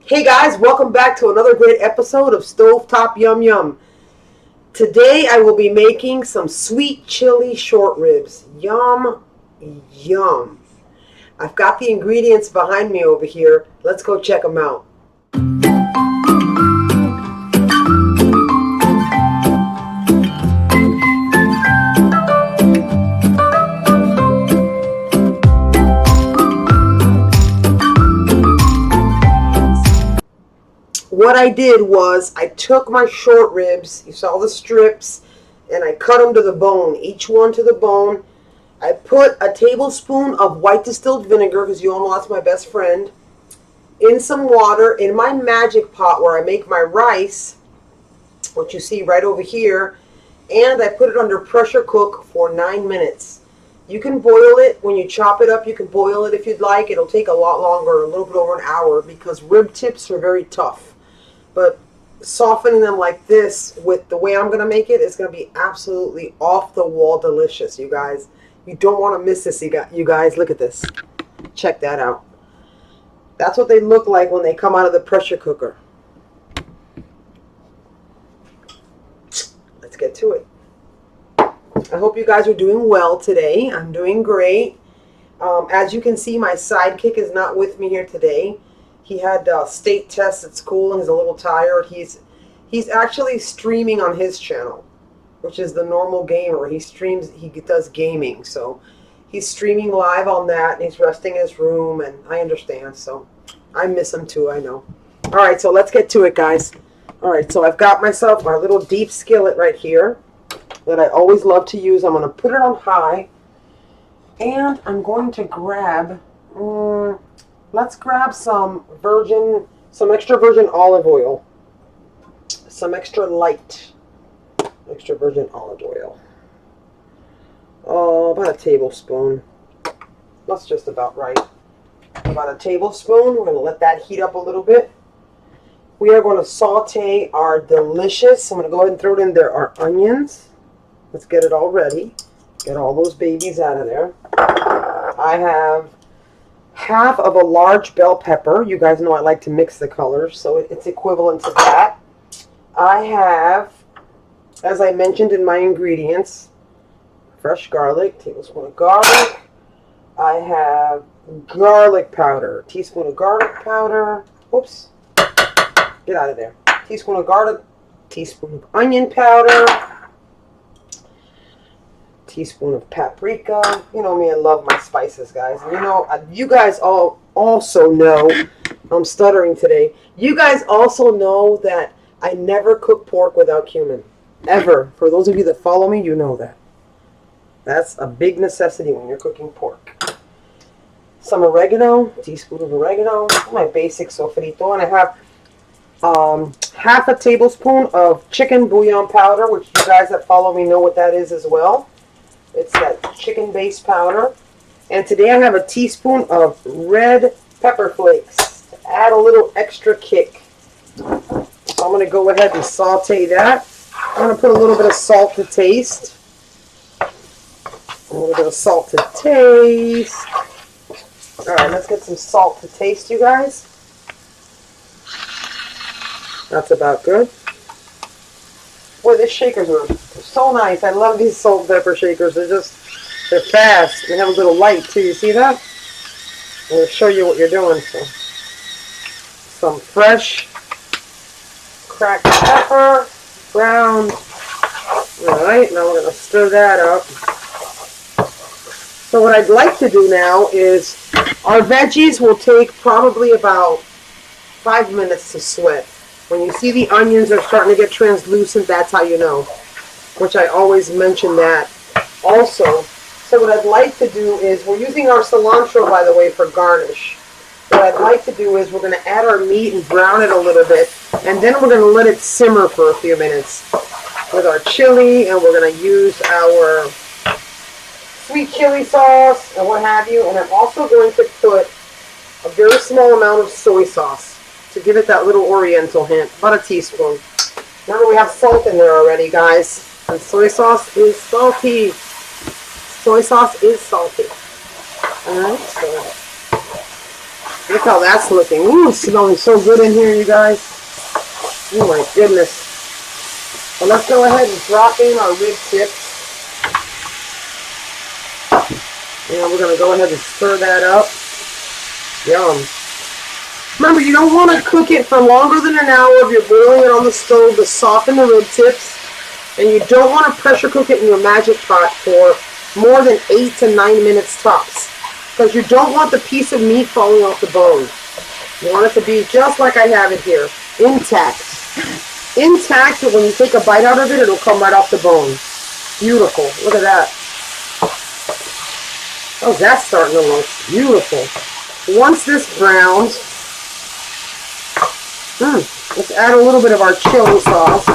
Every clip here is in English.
Hey guys, welcome back to another great episode of Stovetop Yum Yum. Today I will be making some sweet chili short ribs. Yum, yum. I've got the ingredients behind me over here. Let's go check them out. What I did was I took my short ribs, you saw the strips, and I cut them to the bone, each one to the bone. I put a tablespoon of white distilled vinegar, because you all know that's my best friend, in some water in my magic pot where I make my rice, what you see right over here, and I put it under pressure cook for 9 minutes. You can boil it when you chop it up. You can boil it if you'd like. It'll take a lot longer, a little bit over an hour, because rib tips are very tough. But softening them like this with the way I'm going to make it is going to be absolutely off the wall delicious, you guys. You don't want to miss this, you guys. Look at this. Check that out. That's what they look like when they come out of the pressure cooker. Let's get to it. I hope you guys are doing well today. I'm doing great. As you can see, my sidekick is not with me here today. He had state tests at school and he's a little tired. He's actually streaming on his channel, which is the Normal Gamer. He does gaming, so he's streaming live on that, and he's resting in his room, and I understand, so I miss him too, I know. All right, so let's get to it, guys. All right, so I've got myself my little deep skillet right here that I always love to use. I'm going to put it on high, and I'm going to grab... let's grab some extra virgin olive oil. Some extra virgin olive oil. Oh, about a tablespoon. That's just about right. About a tablespoon. We're going to let that heat up a little bit. We are going to saute our delicious, I'm going to go ahead and throw it in there, our onions. Let's get it all ready. Get all those babies out of there. I have half of a large bell pepper. You guys know I like to mix the colors, so it's equivalent to that. I have, as I mentioned in my ingredients, fresh garlic, tablespoon of garlic. I have garlic powder, teaspoon of garlic powder. Oops, get out of there. Teaspoon of garlic, teaspoon of onion powder, teaspoon of paprika. You know me, I love my spices, guys. And you know, you guys all also know, I'm stuttering today. You guys also know that I never cook pork without cumin. Ever. For those of you that follow me, you know that. That's a big necessity when you're cooking pork. Some oregano, teaspoon of oregano, my basic sofrito, and I have half a tablespoon of chicken bouillon powder, which you guys that follow me know what that is as well. It's that chicken-based powder. And today I have a teaspoon of red pepper flakes to add a little extra kick. So I'm going to go ahead and saute that. I'm going to put a little bit of salt to taste. A little bit of salt to taste. Alright, let's get some salt to taste, you guys. That's about good. Boy, these shakers are so nice. I love these salt and pepper shakers. They're fast. They have a little light too. You see that? I'm going to show you what you're doing. So, some fresh cracked pepper, ground. Alright, now we're going to stir that up. So what I'd like to do now is, our veggies will take probably about 5 minutes to sweat. When you see the onions are starting to get translucent, that's how you know. Which I always mention that also. So what I'd like to do is, we're using our cilantro, by the way, for garnish. What I'd like to do is, we're going to add our meat and brown it a little bit. And then we're going to let it simmer for a few minutes with our chili. And we're going to use our sweet chili sauce and what have you. And I'm also going to put a very small amount of soy sauce to give it that little oriental hint, about a teaspoon. Remember, we have salt in there already, guys, and soy sauce is salty. Soy sauce is salty. Alright, so Look how that's looking. Ooh, it's smelling so good in here, you guys. Oh my goodness. Well, let's go ahead and drop in our rib tips. And we're going to go ahead and stir that up. Yum. Remember, you don't want to cook it for longer than an hour if you're boiling it on the stove to soften the rib tips. And you don't want to pressure cook it in your magic pot for more than 8 to 9 minutes tops. Because you don't want the piece of meat falling off the bone. You want it to be just like I have it here. Intact. Intact, so when you take a bite out of it, it'll come right off the bone. Beautiful. Look at that. How's that starting to look? Beautiful. Once this browns, let's add a little bit of our chili sauce.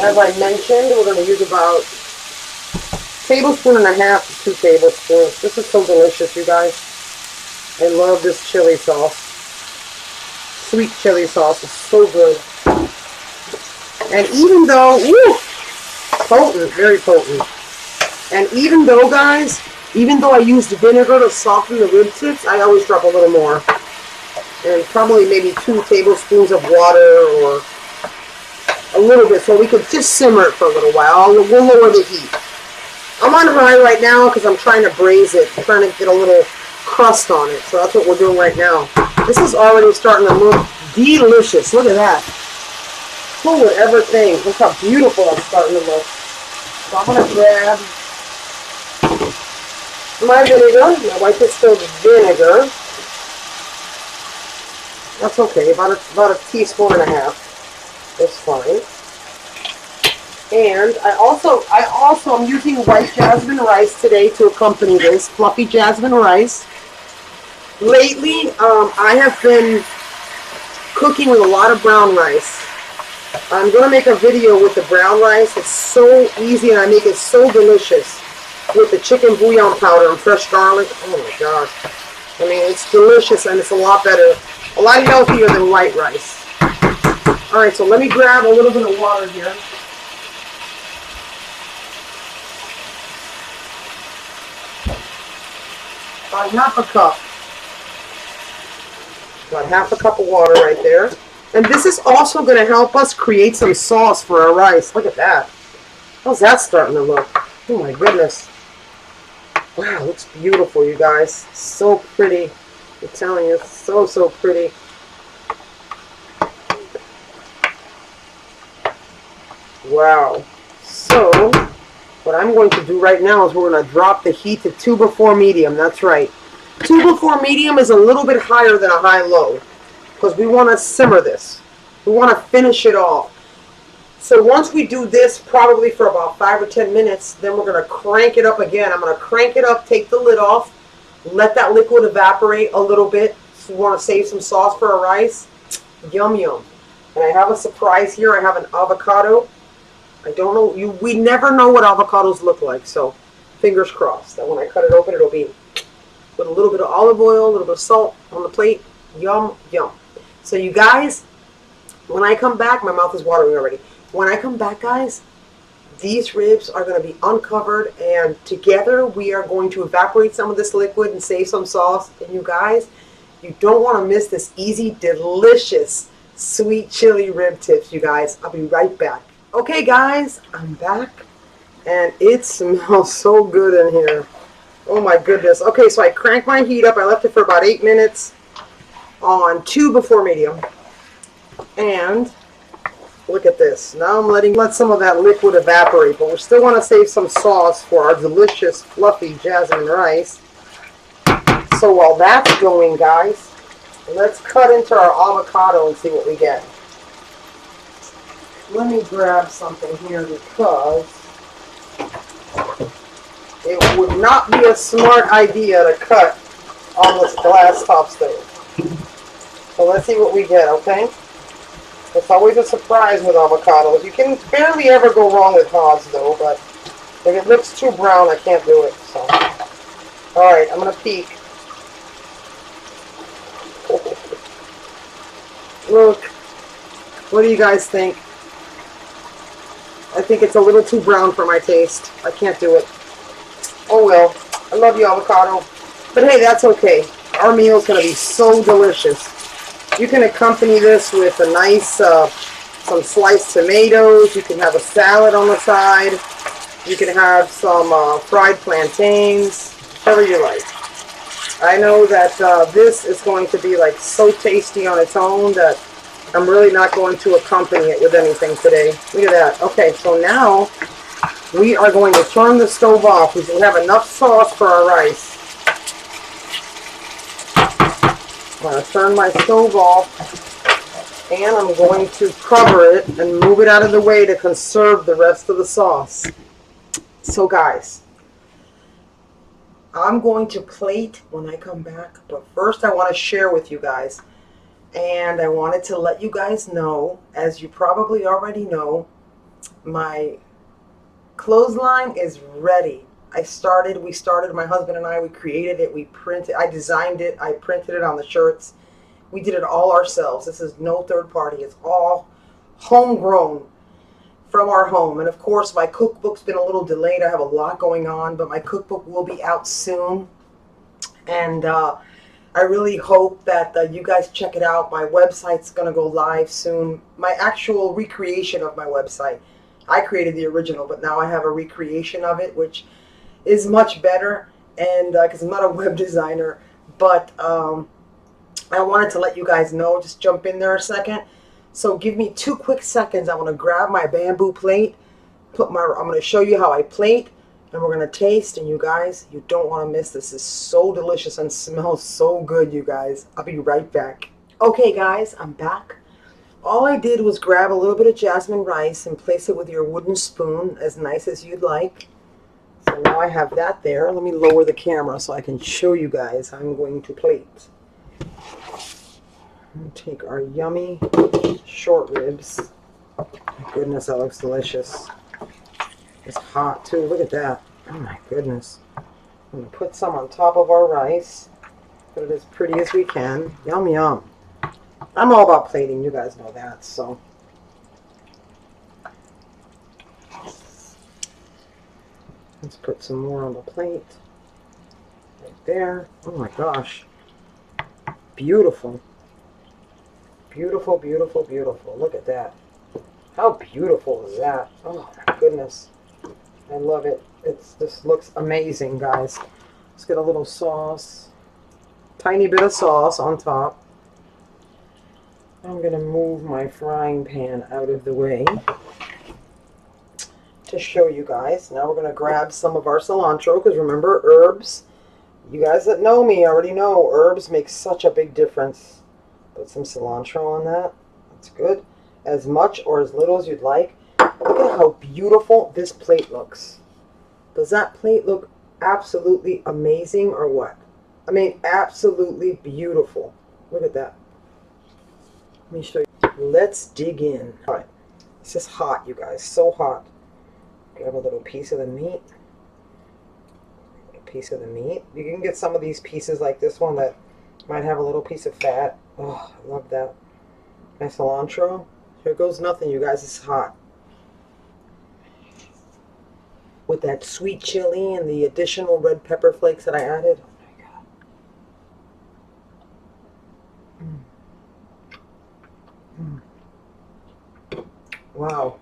As I mentioned, we're going to use about a tablespoon and a half to 2 tablespoons. This is so delicious, you guys. I love this chili sauce. Sweet chili sauce is so good. And even though, potent, very potent. And even though, guys, even though I used vinegar to soften the rib tips, I always drop a little more. And probably maybe 2 tablespoons of water or a little bit so we could just simmer it for a little while. We'll lower the heat. I'm on high right now because I'm trying to braise it. I'm trying to get a little crust on it. So that's what we're doing right now. This is already starting to look delicious. Look at that. Who would ever think? Look how beautiful it's starting to look. So I'm going to grab my vinegar. My wife is still vinegar. That's okay. About a teaspoon and a half. That's fine. And I also am using white jasmine rice today to accompany this. Fluffy jasmine rice. Lately, I have been cooking with a lot of brown rice. I'm going to make a video with the brown rice. It's so easy and I make it so delicious with the chicken bouillon powder and fresh garlic. Oh my gosh. I mean, it's delicious and it's a lot better, a lot healthier than white rice. Alright, so let me grab a little bit of water here. About half a cup. About half a cup of water right there. And this is also going to help us create some sauce for our rice. Look at that. How's that starting to look? Oh my goodness. Wow, it looks beautiful, you guys. So pretty. I'm telling you, it's so, so pretty. Wow. So, what I'm going to do right now is we're going to drop the heat to 2 before medium. That's right. 2 before medium is a little bit higher than a high-low because we want to simmer this. We want to finish it off. So once we do this probably for about 5 or 10 minutes, then we're going to crank it up again. I'm going to crank it up, take the lid off, let that liquid evaporate a little bit. So we want to save some sauce for our rice. Yum, yum. And I have a surprise here. I have an avocado. I don't know. We never know what avocados look like, so fingers crossed that when I cut it open, it'll be with a little bit of olive oil, a little bit of salt on the plate. Yum, yum. So you guys, when I come back, my mouth is watering already. When I come back, guys, these ribs are going to be uncovered, and together we are going to evaporate some of this liquid and save some sauce. And you guys, you don't want to miss this easy, delicious, sweet chili rib tips, you guys. I'll be right back. Okay, guys, I'm back, and it smells so good in here. Oh, my goodness. Okay, so I cranked my heat up. I left it for about 8 minutes on 2 before medium. And look at this. Now I'm let some of that liquid evaporate, but we still want to save some sauce for our delicious, fluffy jasmine rice. So while that's going, guys, let's cut into our avocado and see what we get. Let me grab something here because it would not be a smart idea to cut on this glass top stove. So let's see what we get, okay? It's always a surprise with avocados. You can barely ever go wrong with hogs, though, but if it looks too brown, I can't do it. So, alright, I'm going to peek. Look. What do you guys think? I think it's a little too brown for my taste. I can't do it. Oh well. I love you, avocado. But hey, that's okay. Our meal is going to be so delicious. You can accompany this with a nice, some sliced tomatoes. You can have a salad on the side. You can have some fried plantains, whatever you like. I know that this is going to be like so tasty on its own that I'm really not going to accompany it with anything today. Look at that. Okay, so now we are going to turn the stove off. We have enough sauce for our rice. I'm going to turn my stove off and I'm going to cover it and move it out of the way to conserve the rest of the sauce. So guys, I'm going to plate when I come back, but first I want to share with you guys, and I wanted to let you guys know, as you probably already know, my clothesline is ready. We started, my husband and I, we created it, we printed, I designed it, I printed it on the shirts. We did it all ourselves. This is no third party. It's all homegrown from our home. And of course, my cookbook's been a little delayed. I have a lot going on, but my cookbook will be out soon. And I really hope that you guys check it out. My website's going to go live soon. My actual recreation of my website. I created the original, but now I have a recreation of it, which is much better. And because I'm not a web designer, but I wanted to let you guys know. Just jump in there a second. So give me 2 quick seconds. I want to grab my bamboo plate. I'm going to show you how I plate, and we're going to taste. And you guys, you don't want to miss this. This is so delicious and smells so good, you guys. I'll be right back. Okay, guys, I'm back. All I did was grab a little bit of jasmine rice and place it with your wooden spoon, as nice as you'd like. So now I have that there. Let me lower the camera so I can show you guys how I'm going to plate. We'll take our yummy short ribs. My goodness, that looks delicious. It's hot too. Look at that. Oh my goodness. I'm going to put some on top of our rice. Put it as pretty as we can. Yum, yum. I'm all about plating. You guys know that. So let's put some more on the plate. Right there. Oh my gosh. Beautiful. Beautiful, beautiful, beautiful. Look at that. How beautiful is that? Oh my goodness. I love it. This looks amazing, guys. Let's get a little sauce. Tiny bit of sauce on top. I'm going to move my frying pan out of the way to show you guys. Now we're going to grab some of our cilantro, because remember, herbs, you guys that know me already know herbs make such a big difference. Put some cilantro on that. That's good. As much or as little as you'd like. Look at how beautiful this plate looks. Does that plate look absolutely amazing or what? I mean, absolutely beautiful. Look at that. Let me show you. Let's dig in. All right. This is hot, you guys. So hot. Grab a little piece of the meat. A piece of the meat. You can get some of these pieces like this one that might have a little piece of fat. Oh, I love that. My cilantro. Here goes nothing, you guys. It's hot. With that sweet chili and the additional red pepper flakes that I added. Oh my God. Wow.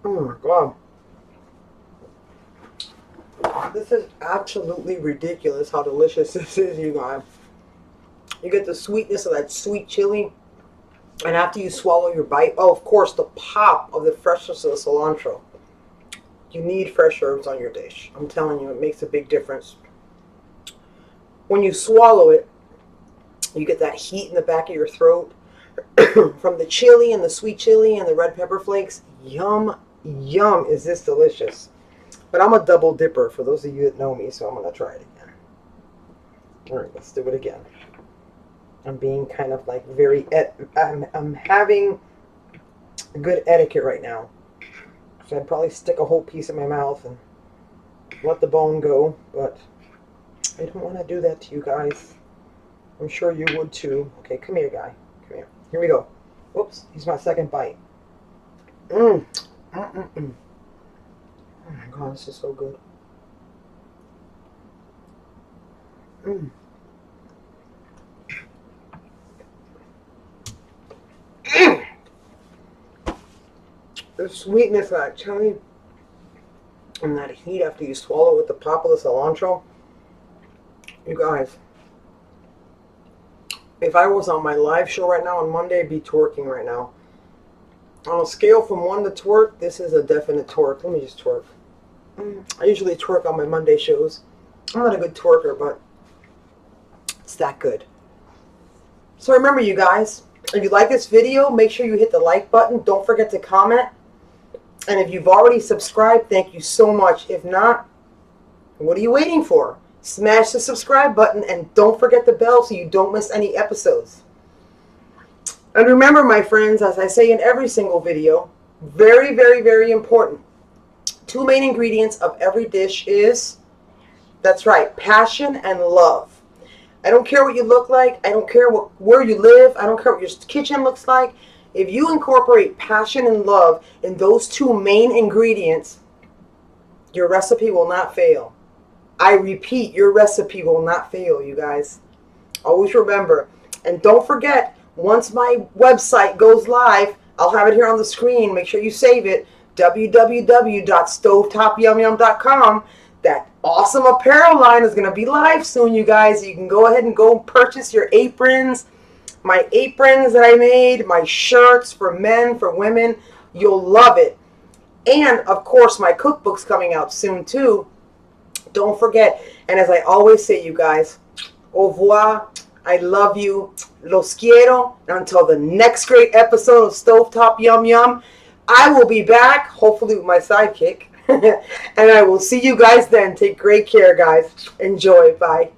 Oh my God. This is absolutely ridiculous how delicious this is, you guys. You get the sweetness of that sweet chili, and after you swallow your bite, oh, of course, the pop of the freshness of the cilantro. You need fresh herbs on your dish. I'm telling you, it makes a big difference. When you swallow it, you get that heat in the back of your throat from the chili and the sweet chili and the red pepper flakes. Yum, yum, is this delicious. But I'm a double dipper, for those of you that know me, so I'm going to try it again. All right, let's do it again. I'm being kind of like I'm having good etiquette right now. So I'd probably stick a whole piece in my mouth and let the bone go, but I don't want to do that to you guys. I'm sure you would too. Okay, come here, guy. Come here. Here we go. Whoops, here's my second bite. Oh my God, this is so good. Mm. Mm. The sweetness of that chili and that heat after you swallow with the pop of the cilantro. You guys, if I was on my live show right now on Monday, I'd be twerking right now. On a scale from 1 to twerk, this is a definite twerk. Let me just twerk. I usually twerk on my Monday shows. I'm not a good twerker, but it's that good. So remember, you guys, if you like this video, make sure you hit the like button. Don't forget to comment. And if you've already subscribed, thank you so much. If not, what are you waiting for? Smash the subscribe button and don't forget the bell so you don't miss any episodes. And remember, my friends, as I say in every single video, very, very, very important. 2 main ingredients of every dish is, that's right, passion and love. I don't care what you look like. I don't care where you live. I don't care what your kitchen looks like. If you incorporate passion and love in those 2 main ingredients, your recipe will not fail. I repeat, your recipe will not fail, you guys. Always remember. And don't forget, once my website goes live, I'll have it here on the screen. Make sure you save it. www.stovetopyumyum.com. That awesome apparel line is going to be live soon, you guys. You can go ahead and go purchase your aprons. My aprons that I made, my shirts for men, for women. You'll love it. And, of course, my cookbook's coming out soon, too. Don't forget. And as I always say, you guys, au revoir. I love you. Los quiero. And until the next great episode of Stovetop Yum Yum, I will be back, hopefully with my sidekick. And I will see you guys then. Take great care, guys. Enjoy. Bye.